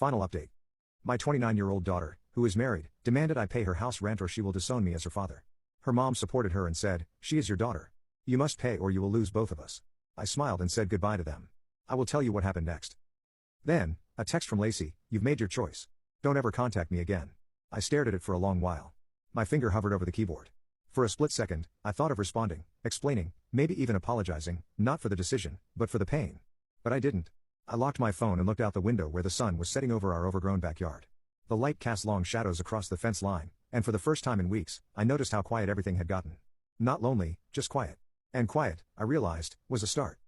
Final update. My 29-year-old daughter, who is married, demanded I pay her house rent or she will disown me as her father. Her mom supported her and said, "She is your daughter. You must pay or you will lose both of us." I smiled and said goodbye to them. I will tell you what happened next. Then, a text from Lacey, "You've made your choice. Don't ever contact me again." I stared at it for a long while. My finger hovered over the keyboard. For a split second, I thought of responding, explaining, maybe even apologizing, not for the decision, but for the pain. But I didn't. I locked my phone and looked out the window where the sun was setting over our overgrown backyard. The light cast long shadows across the fence line, and for the first time in weeks, I noticed how quiet everything had gotten. Not lonely, just quiet. And quiet, I realized, was a start.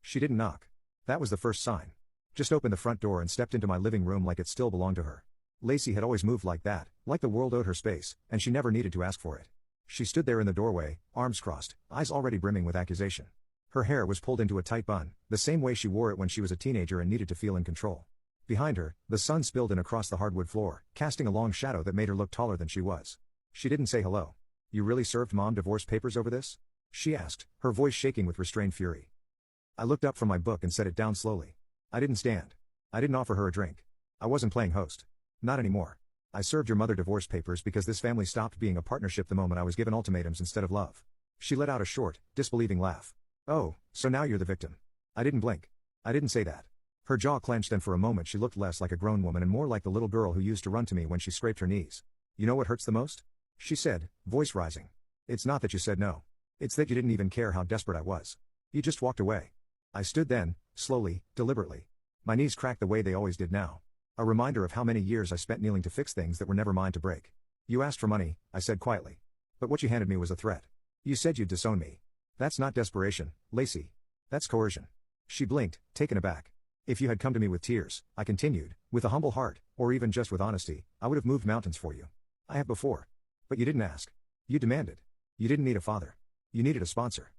She didn't knock. That was the first sign. Just opened the front door and stepped into my living room like it still belonged to her. Lacey had always moved like that, like the world owed her space, and she never needed to ask for it. She stood there in the doorway, arms crossed, eyes already brimming with accusation. Her hair was pulled into a tight bun, the same way she wore it when she was a teenager and needed to feel in control. Behind her, the sun spilled in across the hardwood floor, casting a long shadow that made her look taller than she was. She didn't say hello. "You really served Mom divorce papers over this?" she asked, her voice shaking with restrained fury. I looked up from my book and set it down slowly. I didn't stand. I didn't offer her a drink. I wasn't playing host. Not anymore. I served your mother divorce papers because this family stopped being a partnership the moment I was given ultimatums instead of love. She let out a short, disbelieving laugh. "Oh, so now you're the victim." I didn't blink. I didn't say that. Her jaw clenched and for a moment she looked less like a grown woman and more like the little girl who used to run to me when she scraped her knees. "You know what hurts the most?" she said, voice rising. "It's not that you said no. It's that you didn't even care how desperate I was. You just walked away." I stood then, slowly, deliberately. My knees cracked the way they always did now. A reminder of how many years I spent kneeling to fix things that were never mine to break. "You asked for money," I said quietly. "But what you handed me was a threat. You said you'd disown me. That's not desperation, Lacey. That's coercion." She blinked, taken aback. "If you had come to me with tears," I continued, "with a humble heart, or even just with honesty, I would have moved mountains for you. I have before. But you didn't ask. You demanded. You didn't need a father. You needed a sponsor."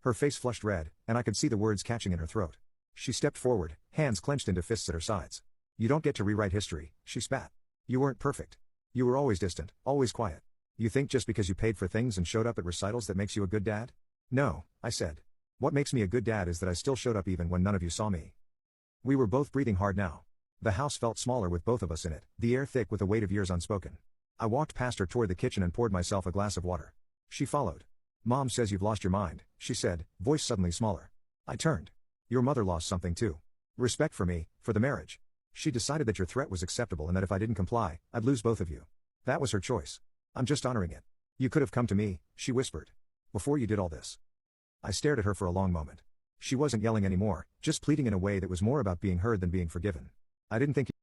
Her face flushed red, and I could see the words catching in her throat. She stepped forward, hands clenched into fists at her sides. "You don't get to rewrite history," she spat. "You weren't perfect. You were always distant, always quiet. You think just because you paid for things and showed up at recitals that makes you a good dad?" "No," I said. "What makes me a good dad is that I still showed up even when none of you saw me." We were both breathing hard now. The house felt smaller with both of us in it, the air thick with the weight of years unspoken. I walked past her toward the kitchen and poured myself a glass of water. She followed. "Mom says you've lost your mind," she said, voice suddenly smaller. I turned. "Your mother lost something too. Respect for me, for the marriage. She decided that your threat was acceptable and that if I didn't comply, I'd lose both of you. That was her choice. I'm just honoring it. You could have come to me," she whispered, "before you did all this." I stared at her for a long moment. She wasn't yelling anymore, just pleading in a way that was more about being heard than being forgiven. "I didn't think